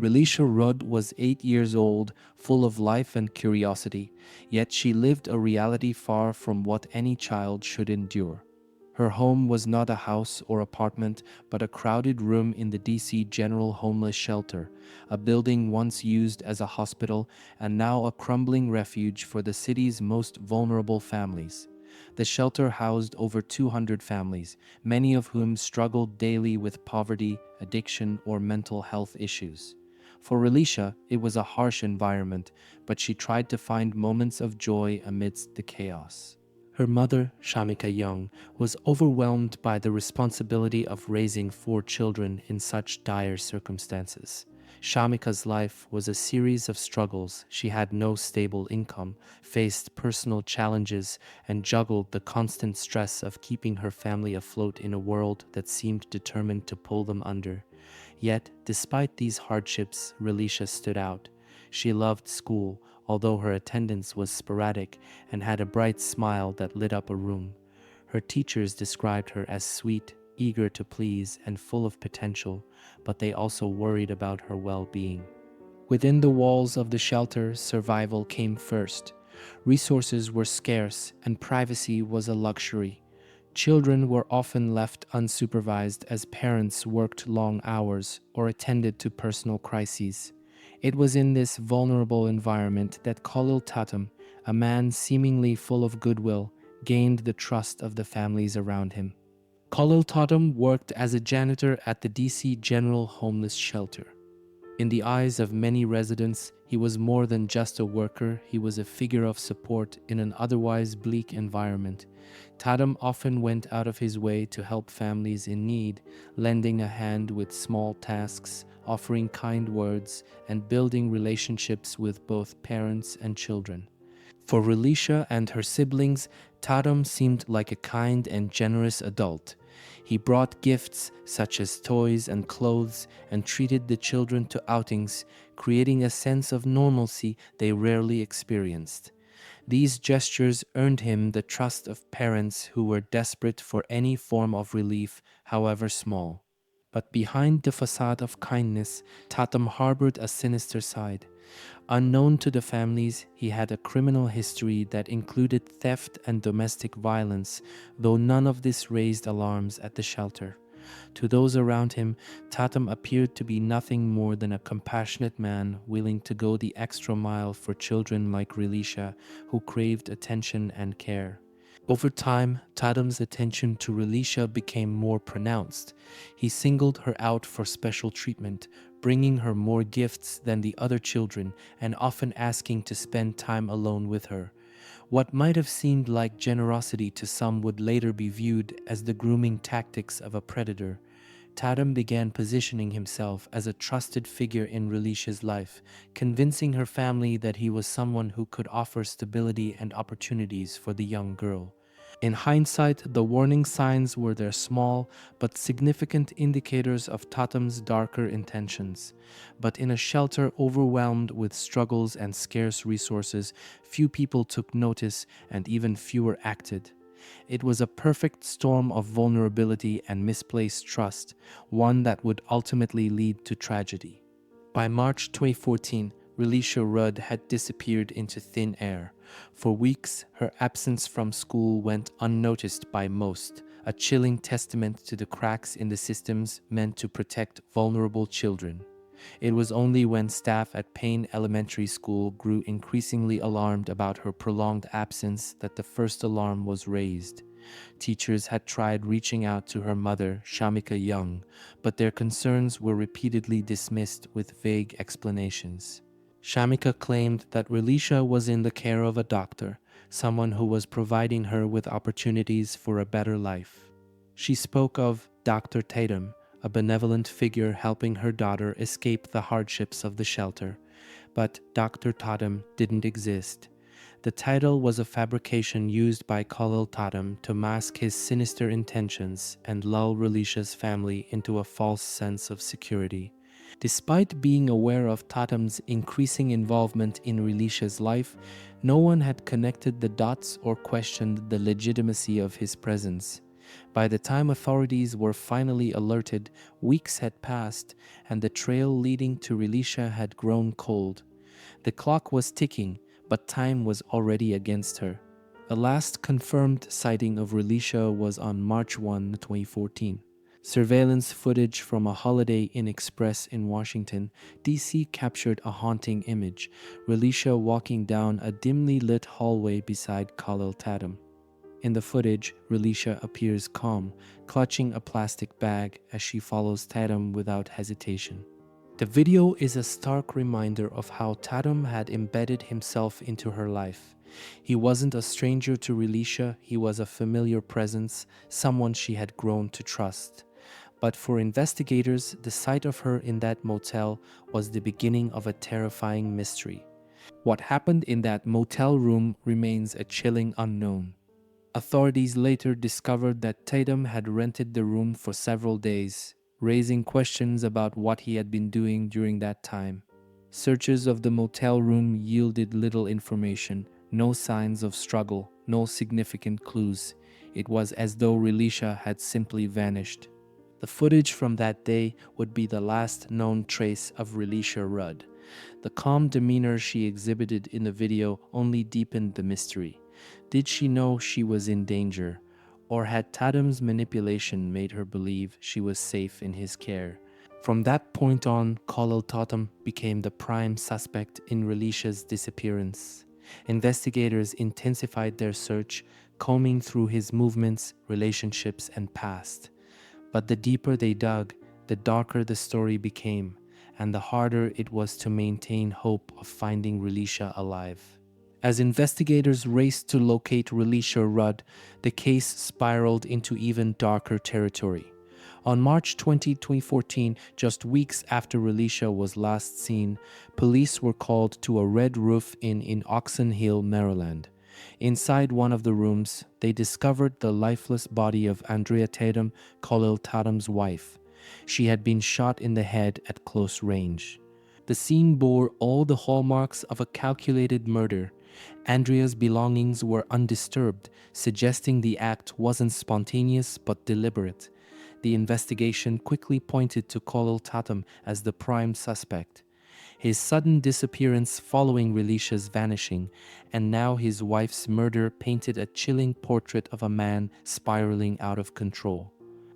Relisha Rudd was 8 years old, full of life and curiosity, yet she lived a reality far from what any child should endure. Her home was not a house or apartment, but a crowded room in the DC General Homeless Shelter, a building once used as a hospital and now a crumbling refuge for the city's most vulnerable families. The shelter housed over 200 families, many of whom struggled daily with poverty, addiction, or mental health issues. For Relisha, it was a harsh environment, but she tried to find moments of joy amidst the chaos. Her mother, Shamika Young, was overwhelmed by the responsibility of raising 4 children in such dire circumstances. Shamika's life was a series of struggles. She had no stable income, faced personal challenges, and juggled the constant stress of keeping her family afloat in a world that seemed determined to pull them under. Yet, despite these hardships, Relisha stood out. She loved school, although her attendance was sporadic, and had a bright smile that lit up a room. Her teachers described her as sweet, eager to please, and full of potential, but they also worried about her well-being. Within the walls of the shelter, survival came first. Resources were scarce, and privacy was a luxury. Children were often left unsupervised as parents worked long hours or attended to personal crises. It was in this vulnerable environment that Kahlil Tatum, a man seemingly full of goodwill, gained the trust of the families around him. Kahlil Tatum worked as a janitor at the DC General Homeless Shelter. In the eyes of many residents, he was more than just a worker, he was a figure of support in an otherwise bleak environment. Tatum often went out of his way to help families in need, lending a hand with small tasks, offering kind words, and building relationships with both parents and children. For Relisha and her siblings, Tatum seemed like a kind and generous adult. He brought gifts such as toys and clothes and treated the children to outings, creating a sense of normalcy they rarely experienced. These gestures earned him the trust of parents who were desperate for any form of relief, however small. But behind the facade of kindness, Tatum harbored a sinister side. Unknown to the families, he had a criminal history that included theft and domestic violence, though none of this raised alarms at the shelter. To those around him, Tatum appeared to be nothing more than a compassionate man willing to go the extra mile for children like Relisha, who craved attention and care. Over time, Tatum's attention to Relisha became more pronounced. He singled her out for special treatment, bringing her more gifts than the other children and often asking to spend time alone with her. What might have seemed like generosity to some would later be viewed as the grooming tactics of a predator. Tatum began positioning himself as a trusted figure in Relisha's life, convincing her family that he was someone who could offer stability and opportunities for the young girl. In hindsight, the warning signs were their small but significant indicators of Tatum's darker intentions. But in a shelter overwhelmed with struggles and scarce resources, few people took notice and even fewer acted. It was a perfect storm of vulnerability and misplaced trust, one that would ultimately lead to tragedy. By March 2014, Relisha Rudd had disappeared into thin air. For weeks, her absence from school went unnoticed by most, a chilling testament to the cracks in the systems meant to protect vulnerable children. It was only when staff at Payne Elementary School grew increasingly alarmed about her prolonged absence that the first alarm was raised. Teachers had tried reaching out to her mother, Shamika Young, but their concerns were repeatedly dismissed with vague explanations. Shamika claimed that Relisha was in the care of a doctor, someone who was providing her with opportunities for a better life. She spoke of Dr. Tatum, a benevolent figure helping her daughter escape the hardships of the shelter. But Dr. Tatum didn't exist. The title was a fabrication used by Kahlil Tatum to mask his sinister intentions and lull Relisha's family into a false sense of security. Despite being aware of Tatum's increasing involvement in Relisha's life, no one had connected the dots or questioned the legitimacy of his presence. By the time authorities were finally alerted, weeks had passed and the trail leading to Relisha had grown cold. The clock was ticking, but time was already against her. A last confirmed sighting of Relisha was on March 1, 2014. Surveillance footage from a Holiday Inn Express in Washington, D.C. captured a haunting image, Relisha walking down a dimly lit hallway beside Kahlil Tatum. In the footage, Relisha appears calm, clutching a plastic bag as she follows Tatum without hesitation. The video is a stark reminder of how Tatum had embedded himself into her life. He wasn't a stranger to Relisha, he was a familiar presence, someone she had grown to trust. But for investigators, the sight of her in that motel was the beginning of a terrifying mystery. What happened in that motel room remains a chilling unknown. Authorities later discovered that Tatum had rented the room for several days, raising questions about what he had been doing during that time. Searches of the motel room yielded little information, no signs of struggle, no significant clues. It was as though Relisha had simply vanished. The footage from that day would be the last known trace of Relisha Rudd. The calm demeanor she exhibited in the video only deepened the mystery. Did she know she was in danger, or had Tatum's manipulation made her believe she was safe in his care? From that point on, Kahlil Tatum became the prime suspect in Relisha's disappearance. Investigators intensified their search, combing through his movements, relationships, and past. But the deeper they dug, the darker the story became, and the harder it was to maintain hope of finding Relisha alive. As investigators raced to locate Relisha Rudd, the case spiraled into even darker territory. On March 20, 2014, just weeks after Relisha was last seen, police were called to a Red Roof Inn in Oxon Hill, Maryland. Inside one of the rooms, they discovered the lifeless body of Andrea Tatum, Kahlil Tatum's wife. She had been shot in the head at close range. The scene bore all the hallmarks of a calculated murder. Andrea's belongings were undisturbed, suggesting the act wasn't spontaneous but deliberate. The investigation quickly pointed to Kahlil Tatum as the prime suspect. His sudden disappearance following Relisha's vanishing, and now his wife's murder painted a chilling portrait of a man spiraling out of control.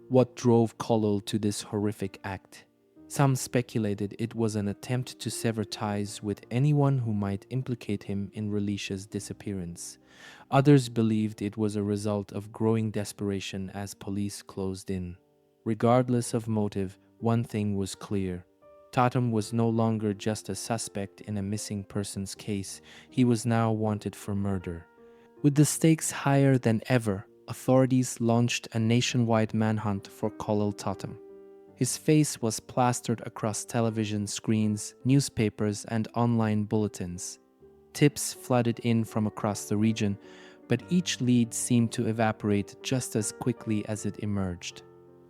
What drove Kahlil to this horrific act? Some speculated it was an attempt to sever ties with anyone who might implicate him in Relisha's disappearance. Others believed it was a result of growing desperation as police closed in. Regardless of motive, one thing was clear. Tatum was no longer just a suspect in a missing persons case, he was now wanted for murder. With the stakes higher than ever, authorities launched a nationwide manhunt for Kahlil Tatum. His face was plastered across television screens, newspapers, and online bulletins. Tips flooded in from across the region, but each lead seemed to evaporate just as quickly as it emerged.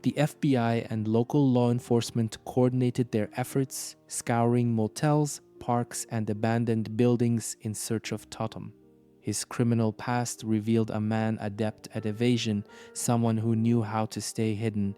The FBI and local law enforcement coordinated their efforts, scouring motels, parks, and abandoned buildings in search of Tatum. His criminal past revealed a man adept at evasion, someone who knew how to stay hidden.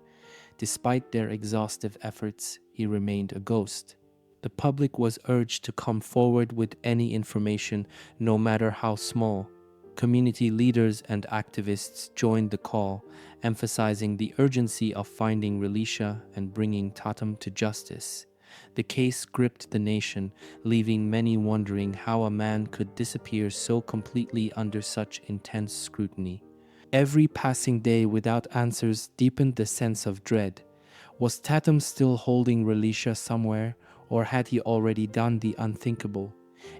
Despite their exhaustive efforts, he remained a ghost. The public was urged to come forward with any information, no matter how small. Community leaders and activists joined the call, emphasizing the urgency of finding Relisha and bringing Tatum to justice. The case gripped the nation, leaving many wondering how a man could disappear so completely under such intense scrutiny. Every passing day without answers deepened the sense of dread. Was Tatum still holding Relisha somewhere, or had he already done the unthinkable?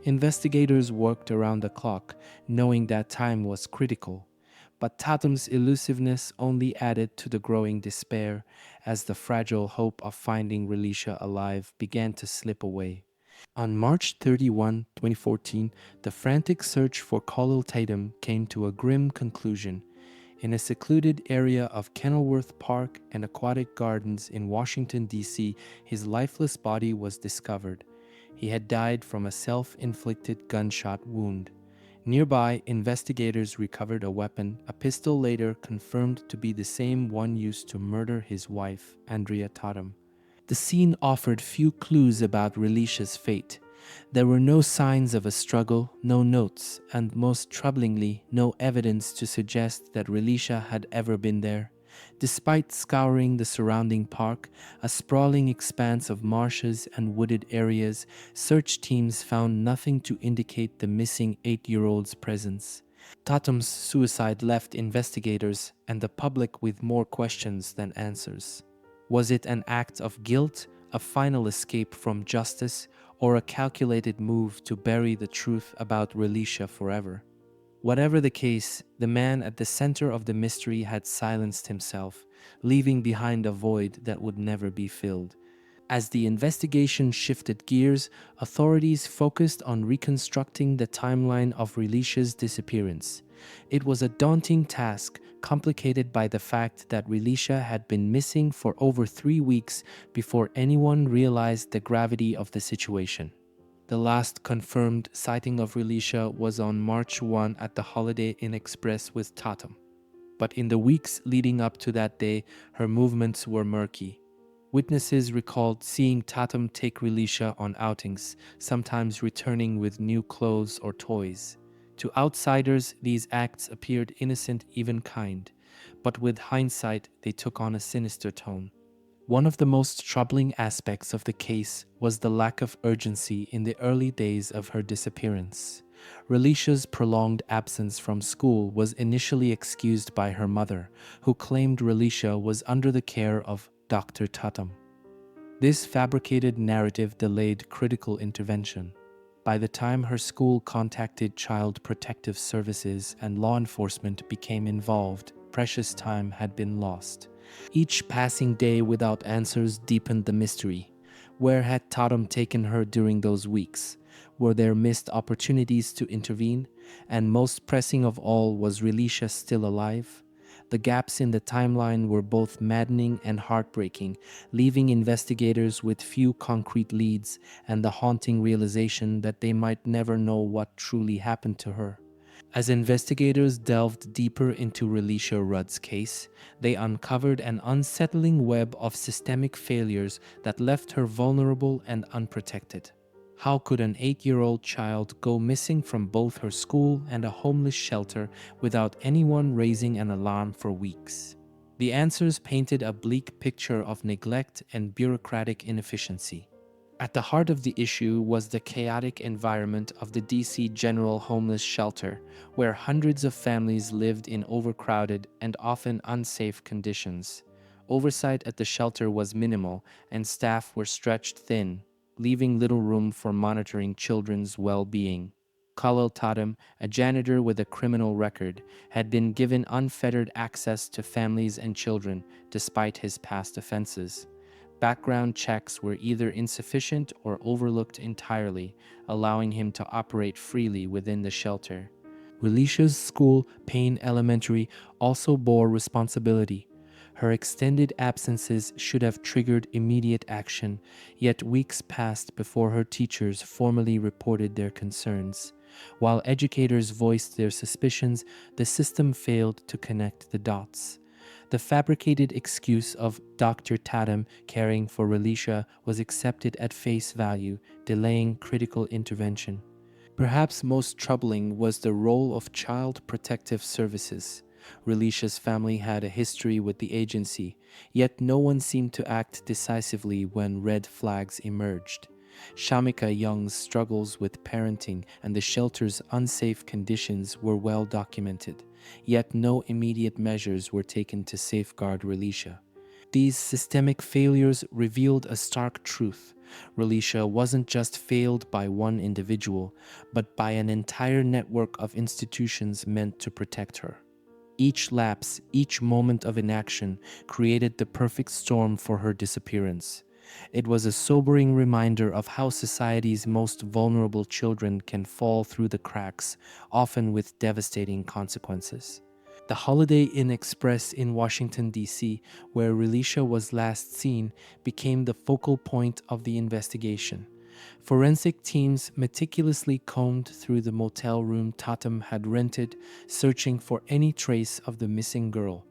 Investigators worked around the clock, knowing that time was critical. But Tatum's elusiveness only added to the growing despair as the fragile hope of finding Relisha alive began to slip away. On March 31, 2014, the frantic search for Kahlil Tatum came to a grim conclusion. In a secluded area of Kenilworth Park and Aquatic Gardens in Washington, D.C., his lifeless body was discovered. He had died from a self-inflicted gunshot wound. Nearby, investigators recovered a weapon, a pistol later confirmed to be the same one used to murder his wife, Andrea Tatum. The scene offered few clues about Relisha's fate. There were no signs of a struggle, no notes, and most troublingly, no evidence to suggest that Relisha had ever been there. Despite scouring the surrounding park, a sprawling expanse of marshes and wooded areas, search teams found nothing to indicate the missing 8-year-old's presence. Tatum's suicide left investigators and the public with more questions than answers. Was it an act of guilt, a final escape from justice, or a calculated move to bury the truth about Relisha forever? Whatever the case, the man at the center of the mystery had silenced himself, leaving behind a void that would never be filled. As the investigation shifted gears, authorities focused on reconstructing the timeline of Relisha's disappearance. It was a daunting task, complicated by the fact that Relisha had been missing for over 3 weeks before anyone realized the gravity of the situation. The last confirmed sighting of Relisha was on March 1 at the Holiday Inn Express with Tatum. But in the weeks leading up to that day, her movements were murky. Witnesses recalled seeing Tatum take Relisha on outings, sometimes returning with new clothes or toys. To outsiders, these acts appeared innocent, even kind, but with hindsight, they took on a sinister tone. One of the most troubling aspects of the case was the lack of urgency in the early days of her disappearance. Relisha's prolonged absence from school was initially excused by her mother, who claimed Relisha was under the care of Dr. Tatum. This fabricated narrative delayed critical intervention. By the time her school contacted Child Protective Services and law enforcement became involved, precious time had been lost. Each passing day without answers deepened the mystery. Where had Tatum taken her during those weeks? Were there missed opportunities to intervene? And most pressing of all, was Relisha still alive? The gaps in the timeline were both maddening and heartbreaking, leaving investigators with few concrete leads and the haunting realization that they might never know what truly happened to her. As investigators delved deeper into Relisha Rudd's case, they uncovered an unsettling web of systemic failures that left her vulnerable and unprotected. How could an 8-year-old child go missing from both her school and a homeless shelter without anyone raising an alarm for weeks? The answers painted a bleak picture of neglect and bureaucratic inefficiency. At the heart of the issue was the chaotic environment of the DC General Homeless Shelter, where hundreds of families lived in overcrowded and often unsafe conditions. Oversight at the shelter was minimal, and staff were stretched thin, leaving little room for monitoring children's well-being. Kahlil Tatum, a janitor with a criminal record, had been given unfettered access to families and children despite his past offenses. Background checks were either insufficient or overlooked entirely, allowing him to operate freely within the shelter. Relisha's school, Payne Elementary, also bore responsibility. Her extended absences should have triggered immediate action, yet weeks passed before her teachers formally reported their concerns. While educators voiced their suspicions, the system failed to connect the dots. The fabricated excuse of Dr. Tatum caring for Relisha was accepted at face value, delaying critical intervention. Perhaps most troubling was the role of Child Protective Services. Relisha's family had a history with the agency, yet no one seemed to act decisively when red flags emerged. Shamika Young's struggles with parenting and the shelter's unsafe conditions were well documented, yet no immediate measures were taken to safeguard Relisha. These systemic failures revealed a stark truth. Relisha wasn't just failed by one individual, but by an entire network of institutions meant to protect her. Each lapse, each moment of inaction created the perfect storm for her disappearance. It was a sobering reminder of how society's most vulnerable children can fall through the cracks, often with devastating consequences. The Holiday Inn Express in Washington, D.C., where Relisha was last seen, became the focal point of the investigation. Forensic teams meticulously combed through the motel room Tatum had rented, searching for any trace of the missing girl.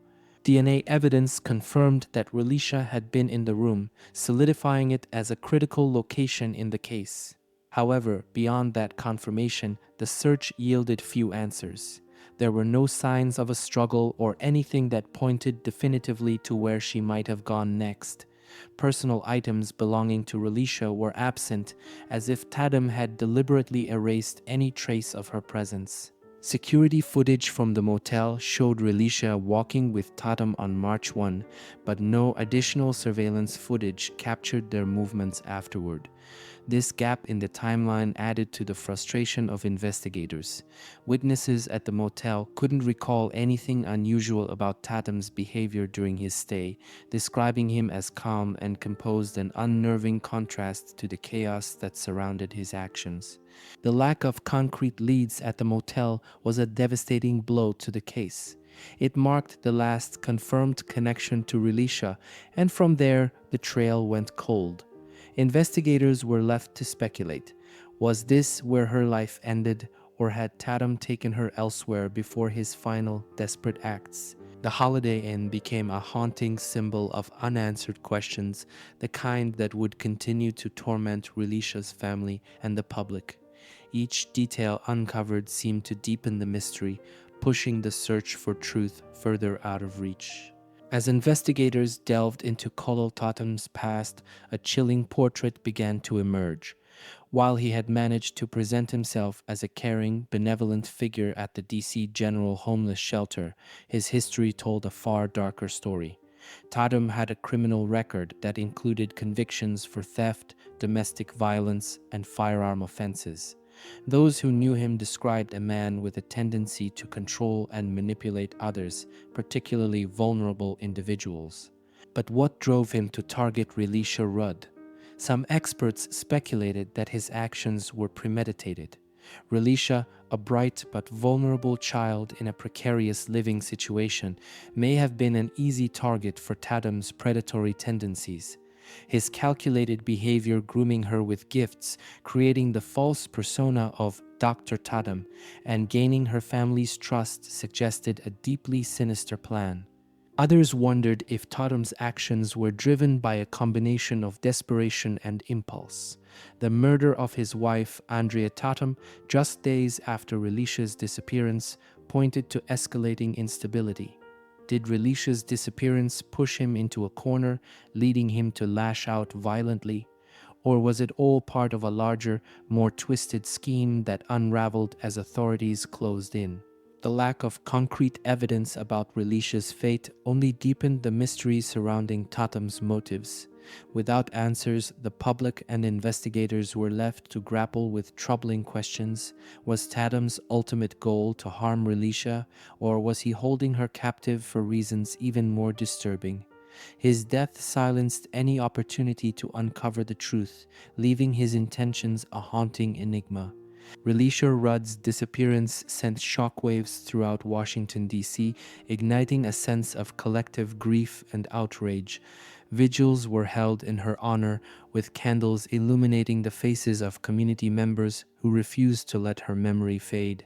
DNA evidence confirmed that Relisha had been in the room, solidifying it as a critical location in the case. However, beyond that confirmation, the search yielded few answers. There were no signs of a struggle or anything that pointed definitively to where she might have gone next. Personal items belonging to Relisha were absent, as if Tatum had deliberately erased any trace of her presence. Security footage from the motel showed Relisha walking with Tatum on March 1, but no additional surveillance footage captured their movements afterward. This gap in the timeline added to the frustration of investigators. Witnesses at the motel couldn't recall anything unusual about Tatum's behavior during his stay, describing him as calm and composed, an unnerving contrast to the chaos that surrounded his actions. The lack of concrete leads at the motel was a devastating blow to the case. It marked the last confirmed connection to Relisha, and from there, the trail went cold. Investigators were left to speculate. Was this where her life ended, or had Tatum taken her elsewhere before his final desperate acts? The Holiday Inn became a haunting symbol of unanswered questions, the kind that would continue to torment Relisha's family and the public. Each detail uncovered seemed to deepen the mystery, pushing the search for truth further out of reach. As investigators delved into Kahlil Tatum's past, a chilling portrait began to emerge. While he had managed to present himself as a caring, benevolent figure at the DC General Homeless Shelter, his history told a far darker story. Tatum had a criminal record that included convictions for theft, domestic violence, and firearm offenses. Those who knew him described a man with a tendency to control and manipulate others, particularly vulnerable individuals. But what drove him to target Relisha Rudd? Some experts speculated that his actions were premeditated. Relisha, a bright but vulnerable child in a precarious living situation, may have been an easy target for Tatum's predatory tendencies. His calculated behavior, grooming her with gifts, creating the false persona of Dr. Tatum, and gaining her family's trust suggested a deeply sinister plan. Others wondered if Tatum's actions were driven by a combination of desperation and impulse. The murder of his wife, Andrea Tatum, just days after Relisha's disappearance, pointed to escalating instability. Did Relisha's disappearance push him into a corner, leading him to lash out violently? Or was it all part of a larger, more twisted scheme that unraveled as authorities closed in? The lack of concrete evidence about Relisha's fate only deepened the mystery surrounding Tatum's motives. Without answers, the public and investigators were left to grapple with troubling questions. Was Tatum's ultimate goal to harm Relisha, or was he holding her captive for reasons even more disturbing? His death silenced any opportunity to uncover the truth, leaving his intentions a haunting enigma. Relisha Rudd's disappearance sent shockwaves throughout Washington, D.C., igniting a sense of collective grief and outrage. Vigils were held in her honor, with candles illuminating the faces of community members who refused to let her memory fade.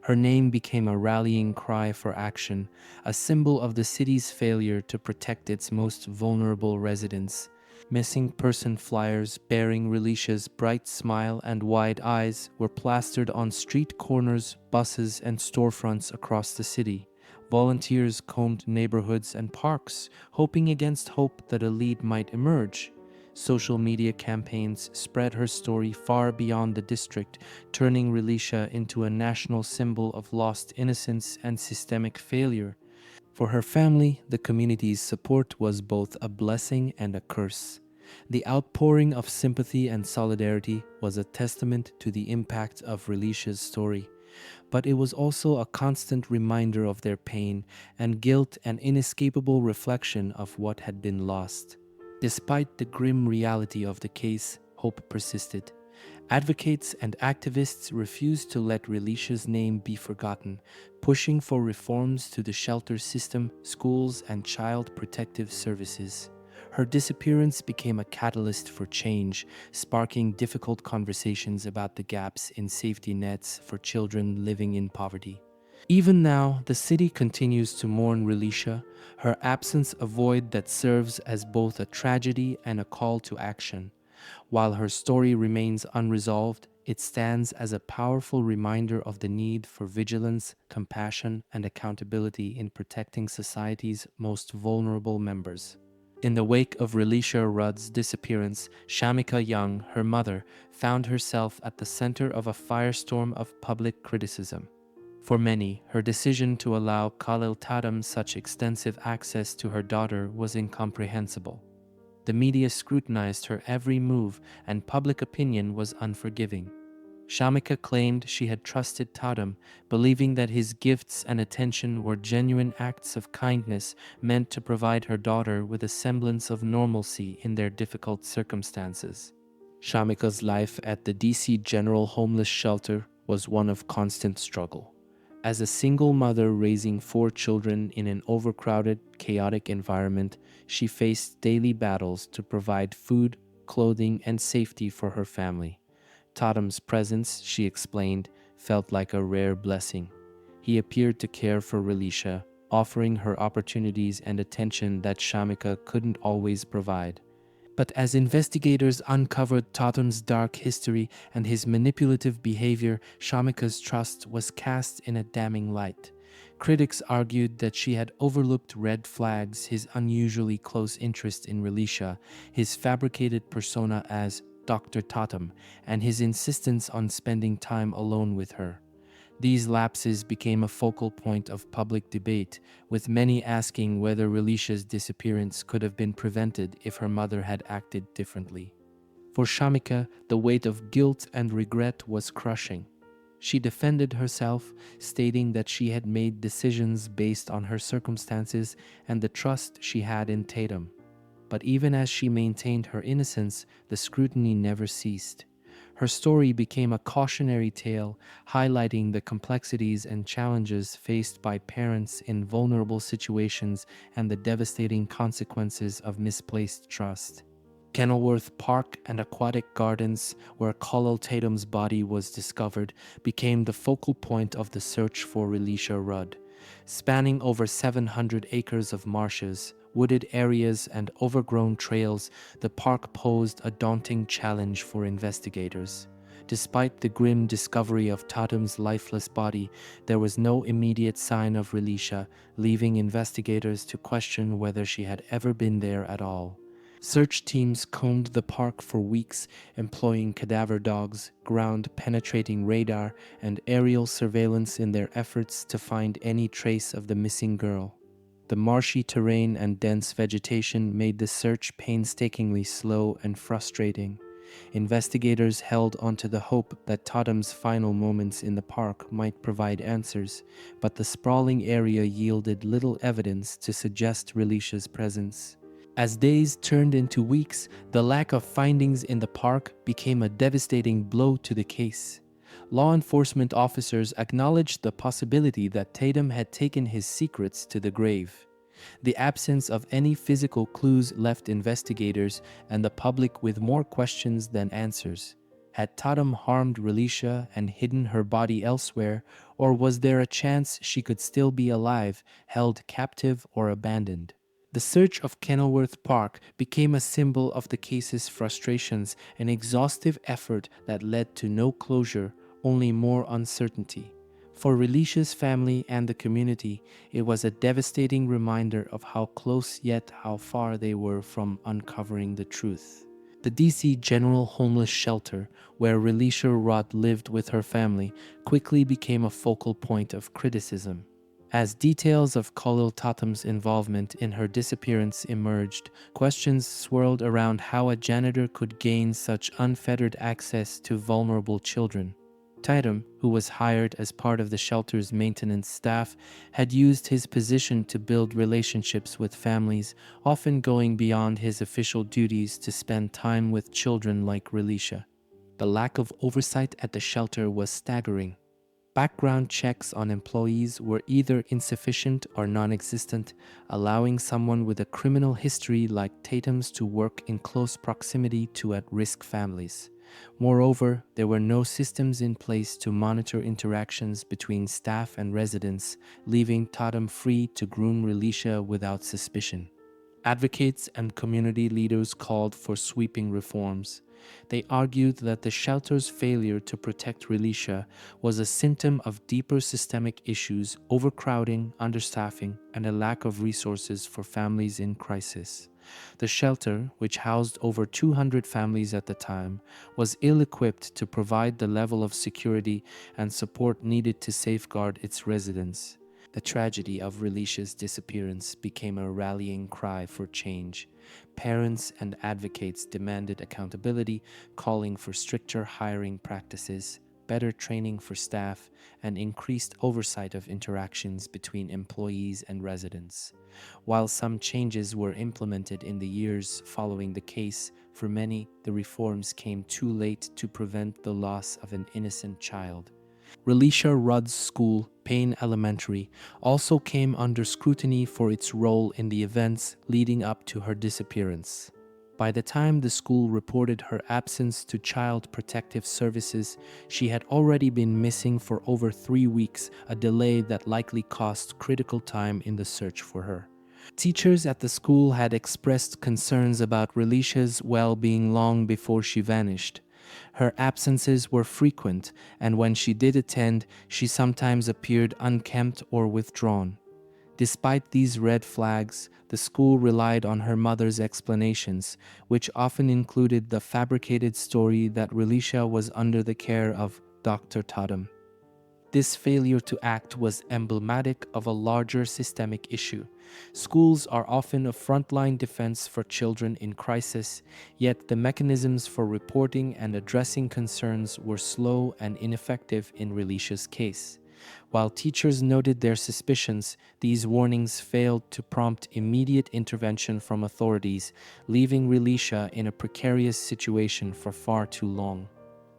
Her name became a rallying cry for action, a symbol of the city's failure to protect its most vulnerable residents. Missing person flyers bearing Relisha's bright smile and wide eyes were plastered on street corners, buses, and storefronts across the city. Volunteers combed neighborhoods and parks, hoping against hope that a lead might emerge. Social media campaigns spread her story far beyond the district, turning Relisha into a national symbol of lost innocence and systemic failure. For her family, the community's support was both a blessing and a curse. The outpouring of sympathy and solidarity was a testament to the impact of Relisha's story, but it was also a constant reminder of their pain and guilt, an inescapable reflection of what had been lost. Despite the grim reality of the case, hope persisted. Advocates and activists refused to let Relisha's name be forgotten, pushing for reforms to the shelter system, schools, and child protective services. Her disappearance became a catalyst for change, sparking difficult conversations about the gaps in safety nets for children living in poverty. Even now, the city continues to mourn Relisha, her absence a void that serves as both a tragedy and a call to action. While her story remains unresolved, it stands as a powerful reminder of the need for vigilance, compassion, and accountability in protecting society's most vulnerable members. In the wake of Relisha Rudd's disappearance, Shamika Young, her mother, found herself at the center of a firestorm of public criticism. For many, her decision to allow Kahlil Tatum such extensive access to her daughter was incomprehensible. The media scrutinized her every move, and public opinion was unforgiving. Shamika claimed she had trusted Tatum, believing that his gifts and attention were genuine acts of kindness meant to provide her daughter with a semblance of normalcy in their difficult circumstances. Shamika's life at the DC General Homeless Shelter was one of constant struggle. As a single mother raising 4 children in an overcrowded, chaotic environment, she faced daily battles to provide food, clothing, and safety for her family. Tatum's presence, she explained, felt like a rare blessing. He appeared to care for Relisha, offering her opportunities and attention that Shamika couldn't always provide. But as investigators uncovered Tatum's dark history and his manipulative behavior, Shamika's trust was cast in a damning light. Critics argued that she had overlooked red flags: his unusually close interest in Relisha, his fabricated persona as Dr. Tatum, and his insistence on spending time alone with her. These lapses became a focal point of public debate, with many asking whether Relisha's disappearance could have been prevented if her mother had acted differently. For Shamika, the weight of guilt and regret was crushing. She defended herself, stating that she had made decisions based on her circumstances and the trust she had in Tatum. But even as she maintained her innocence, the scrutiny never ceased. Her story became a cautionary tale, highlighting the complexities and challenges faced by parents in vulnerable situations and the devastating consequences of misplaced trust. Kenilworth Park and Aquatic Gardens, where Kahlil Tatum's body was discovered, became the focal point of the search for Relisha Rudd. Spanning over 700 acres of marshes, wooded areas, and overgrown trails, the park posed a daunting challenge for investigators. Despite the grim discovery of Tatum's lifeless body, there was no immediate sign of Relisha, leaving investigators to question whether she had ever been there at all. Search teams combed the park for weeks, employing cadaver dogs, ground-penetrating radar, and aerial surveillance in their efforts to find any trace of the missing girl. The marshy terrain and dense vegetation made the search painstakingly slow and frustrating. Investigators held onto the hope that Tatum's final moments in the park might provide answers, but the sprawling area yielded little evidence to suggest Relisha's presence. As days turned into weeks, the lack of findings in the park became a devastating blow to the case. Law enforcement officers acknowledged the possibility that Tatum had taken his secrets to the grave. The absence of any physical clues left investigators and the public with more questions than answers. Had Tatum harmed Relisha and hidden her body elsewhere, or was there a chance she could still be alive, held captive, or abandoned? The search of Kenilworth Park became a symbol of the case's frustrations, an exhaustive effort that led to no closure, only more uncertainty. For Relisha's family and the community, it was a devastating reminder of how close yet how far they were from uncovering the truth. The DC General Homeless Shelter, where Relisha Rudd lived with her family, quickly became a focal point of criticism. As details of Kahlil Tatum's involvement in her disappearance emerged, questions swirled around how a janitor could gain such unfettered access to vulnerable children. Tatum, who was hired as part of the shelter's maintenance staff, had used his position to build relationships with families, often going beyond his official duties to spend time with children like Relisha. The lack of oversight at the shelter was staggering. Background checks on employees were either insufficient or non existent, allowing someone with a criminal history like Tatum's to work in close proximity to at risk families. Moreover, there were no systems in place to monitor interactions between staff and residents, leaving Tatum free to groom Relisha without suspicion. Advocates and community leaders called for sweeping reforms. They argued that the shelter's failure to protect Relisha was a symptom of deeper systemic issues, overcrowding, understaffing, and a lack of resources for families in crisis. The shelter, which housed over 200 families at the time, was ill-equipped to provide the level of security and support needed to safeguard its residents. The tragedy of Relisha's disappearance became a rallying cry for change. Parents and advocates demanded accountability, calling for stricter hiring practices, better training for staff, and increased oversight of interactions between employees and residents. While some changes were implemented in the years following the case, for many, the reforms came too late to prevent the loss of an innocent child. Relisha Rudd's school, Payne Elementary, also came under scrutiny for its role in the events leading up to her disappearance. By the time the school reported her absence to Child Protective Services, she had already been missing for over 3 weeks, a delay that likely cost critical time in the search for her. Teachers at the school had expressed concerns about Relisha's well-being long before she vanished. Her absences were frequent, and when she did attend, she sometimes appeared unkempt or withdrawn. Despite these red flags, the school relied on her mother's explanations, which often included the fabricated story that Relisha was under the care of Dr. Tatum. This failure to act was emblematic of a larger systemic issue. Schools are often a frontline defense for children in crisis, yet the mechanisms for reporting and addressing concerns were slow and ineffective in Relisha's case. While teachers noted their suspicions, these warnings failed to prompt immediate intervention from authorities, leaving Relisha in a precarious situation for far too long.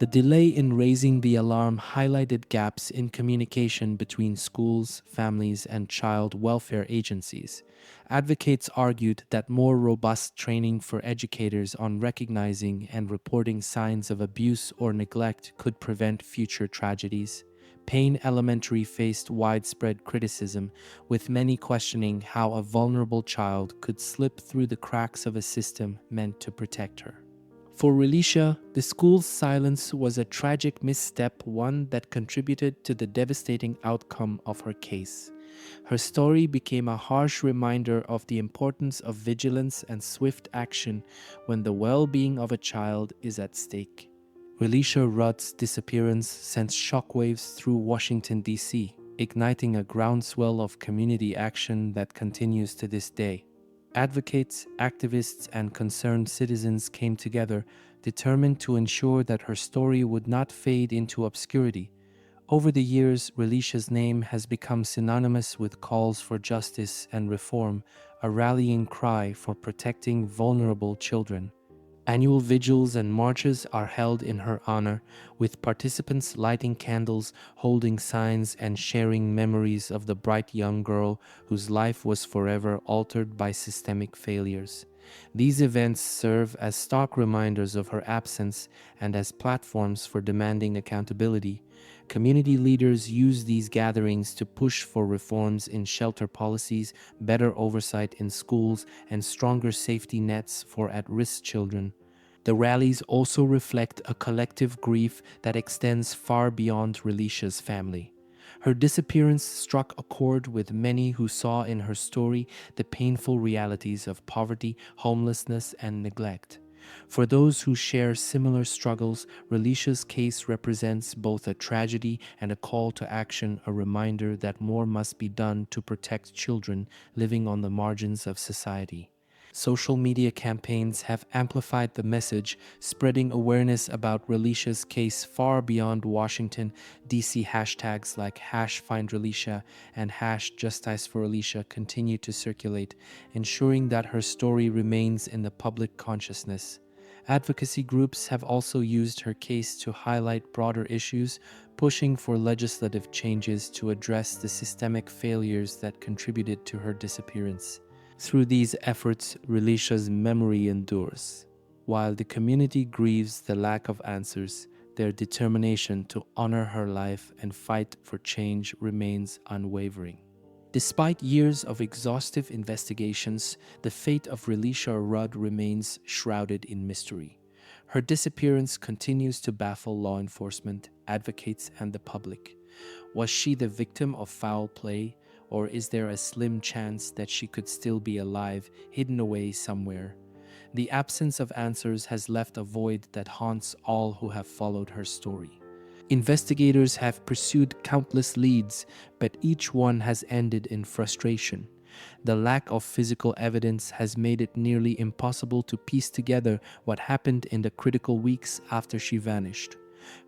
The delay in raising the alarm highlighted gaps in communication between schools, families, and child welfare agencies. Advocates argued that more robust training for educators on recognizing and reporting signs of abuse or neglect could prevent future tragedies. Payne Elementary faced widespread criticism, with many questioning how a vulnerable child could slip through the cracks of a system meant to protect her. For Relisha, the school's silence was a tragic misstep, one that contributed to the devastating outcome of her case. Her story became a harsh reminder of the importance of vigilance and swift action when the well-being of a child is at stake. Relisha Rudd's disappearance sent shockwaves through Washington, D.C., igniting a groundswell of community action that continues to this day. Advocates, activists, and concerned citizens came together, determined to ensure that her story would not fade into obscurity. Over the years, Relisha's name has become synonymous with calls for justice and reform, a rallying cry for protecting vulnerable children. Annual vigils and marches are held in her honor, with participants lighting candles, holding signs, and sharing memories of the bright young girl whose life was forever altered by systemic failures. These events serve as stark reminders of her absence and as platforms for demanding accountability. Community leaders use these gatherings to push for reforms in shelter policies, better oversight in schools, and stronger safety nets for at-risk children. The rallies also reflect a collective grief that extends far beyond Relisha's family. Her disappearance struck a chord with many who saw in her story the painful realities of poverty, homelessness, and neglect. For those who share similar struggles, Relisha's case represents both a tragedy and a call to action, a reminder that more must be done to protect children living on the margins of society. Social media campaigns have amplified the message, spreading awareness about Relisha's case far beyond Washington, D.C. Hashtags like #FindRelisha and #JusticeForRelisha continue to circulate, ensuring that her story remains in the public consciousness. Advocacy groups have also used her case to highlight broader issues, pushing for legislative changes to address the systemic failures that contributed to her disappearance. Through these efforts, Relisha's memory endures. While the community grieves the lack of answers, their determination to honor her life and fight for change remains unwavering. Despite years of exhaustive investigations, the fate of Relisha Rudd remains shrouded in mystery. Her disappearance continues to baffle law enforcement, advocates, and the public. Was she the victim of foul play, or is there a slim chance that she could still be alive, hidden away somewhere? The absence of answers has left a void that haunts all who have followed her story. Investigators have pursued countless leads, but each one has ended in frustration. The lack of physical evidence has made it nearly impossible to piece together what happened in the critical weeks after she vanished.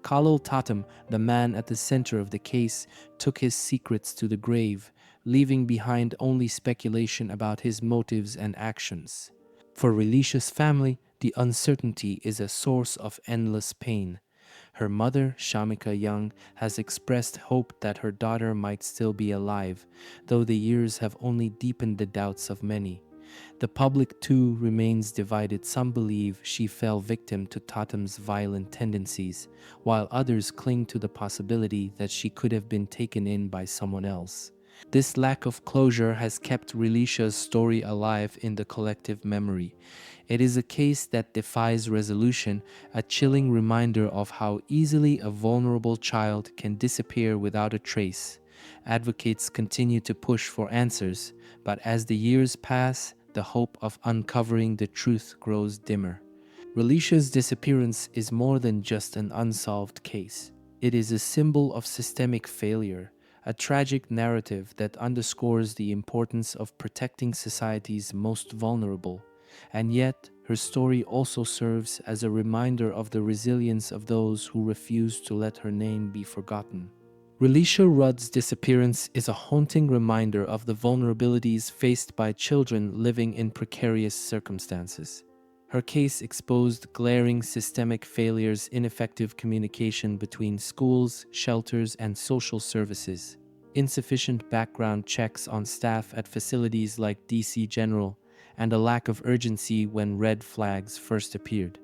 Kahlil Tatum, the man at the center of the case, took his secrets to the grave, leaving behind only speculation about his motives and actions. For Relisha's family, the uncertainty is a source of endless pain. Her mother, Shamika Young, has expressed hope that her daughter might still be alive, though the years have only deepened the doubts of many. The public, too, remains divided. Some believe she fell victim to Tatum's violent tendencies, while others cling to the possibility that she could have been taken in by someone else. This lack of closure has kept Relisha's story alive in the collective memory. It is a case that defies resolution, a chilling reminder of how easily a vulnerable child can disappear without a trace. Advocates continue to push for answers, but as the years pass, the hope of uncovering the truth grows dimmer. Relisha's disappearance is more than just an unsolved case. It is a symbol of systemic failure, a tragic narrative that underscores the importance of protecting society's most vulnerable. And yet, her story also serves as a reminder of the resilience of those who refuse to let her name be forgotten. Relisha Rudd's disappearance is a haunting reminder of the vulnerabilities faced by children living in precarious circumstances. Her case exposed glaring systemic failures, ineffective communication between schools, shelters, and social services, insufficient background checks on staff at facilities like DC General, and a lack of urgency when red flags first appeared.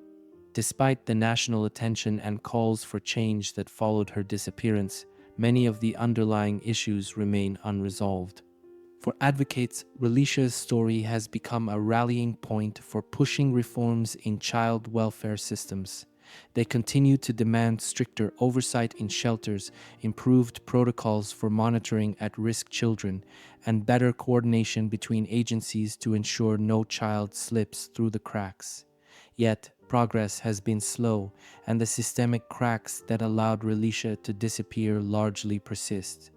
Despite the national attention and calls for change that followed her disappearance, many of the underlying issues remain unresolved. For advocates, Relisha's story has become a rallying point for pushing reforms in child welfare systems. They continue to demand stricter oversight in shelters, improved protocols for monitoring at-risk children, and better coordination between agencies to ensure no child slips through the cracks. Yet, progress has been slow, and the systemic cracks that allowed Relisha to disappear largely persist.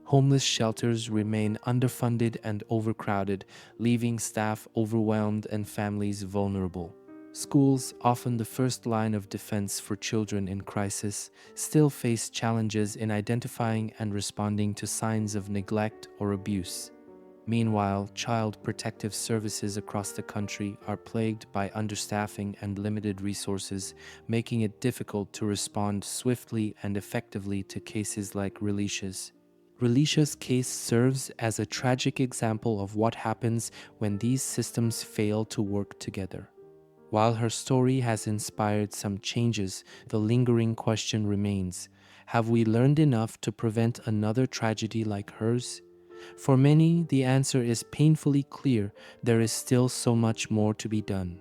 Homeless shelters remain underfunded and overcrowded, leaving staff overwhelmed and families vulnerable. Schools, often the first line of defense for children in crisis, still face challenges in identifying and responding to signs of neglect or abuse. Meanwhile, child protective services across the country are plagued by understaffing and limited resources, making it difficult to respond swiftly and effectively to cases like Relisha's. Relisha's case serves as a tragic example of what happens when these systems fail to work together. While her story has inspired some changes, the lingering question remains: have we learned enough to prevent another tragedy like hers? For many, the answer is painfully clear: there is still so much more to be done.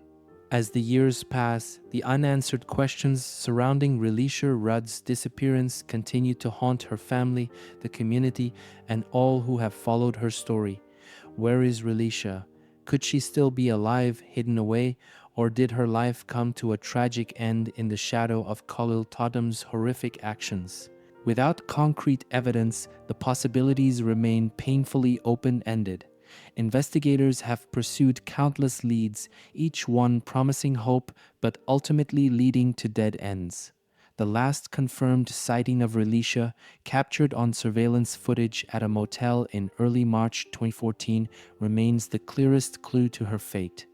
As the years pass, the unanswered questions surrounding Relisha Rudd's disappearance continue to haunt her family, the community, and all who have followed her story. Where is Relisha? Could she still be alive, hidden away, or did her life come to a tragic end in the shadow of Kahlil Tatum's horrific actions? Without concrete evidence, the possibilities remain painfully open-ended. Investigators have pursued countless leads, each one promising hope but ultimately leading to dead ends. The last confirmed sighting of Relisha, captured on surveillance footage at a motel in early March 2014, remains the clearest clue to her fate.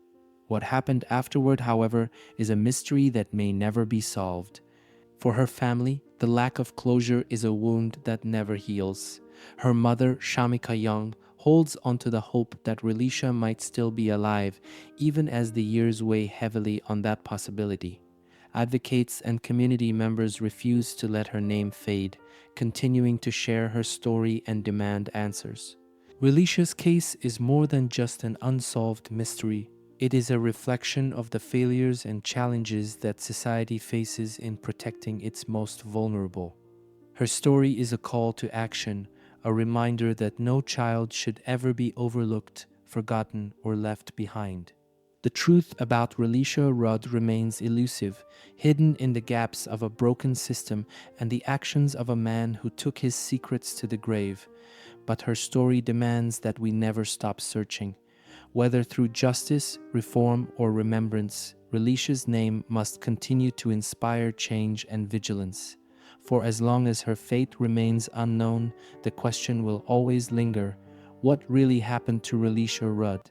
What happened afterward, however, is a mystery that may never be solved. For her family, the lack of closure is a wound that never heals. Her mother, Shamika Young, holds onto the hope that Relisha might still be alive, even as the years weigh heavily on that possibility. Advocates and community members refuse to let her name fade, continuing to share her story and demand answers. Relisha's case is more than just an unsolved mystery. It is a reflection of the failures and challenges that society faces in protecting its most vulnerable. Her story is a call to action, a reminder that no child should ever be overlooked, forgotten, or left behind. The truth about Relisha Rudd remains elusive, hidden in the gaps of a broken system and the actions of a man who took his secrets to the grave. But her story demands that we never stop searching. Whether through justice, reform, or remembrance, Relisha's name must continue to inspire change and vigilance. For as long as her fate remains unknown, the question will always linger: what really happened to Relisha Rudd?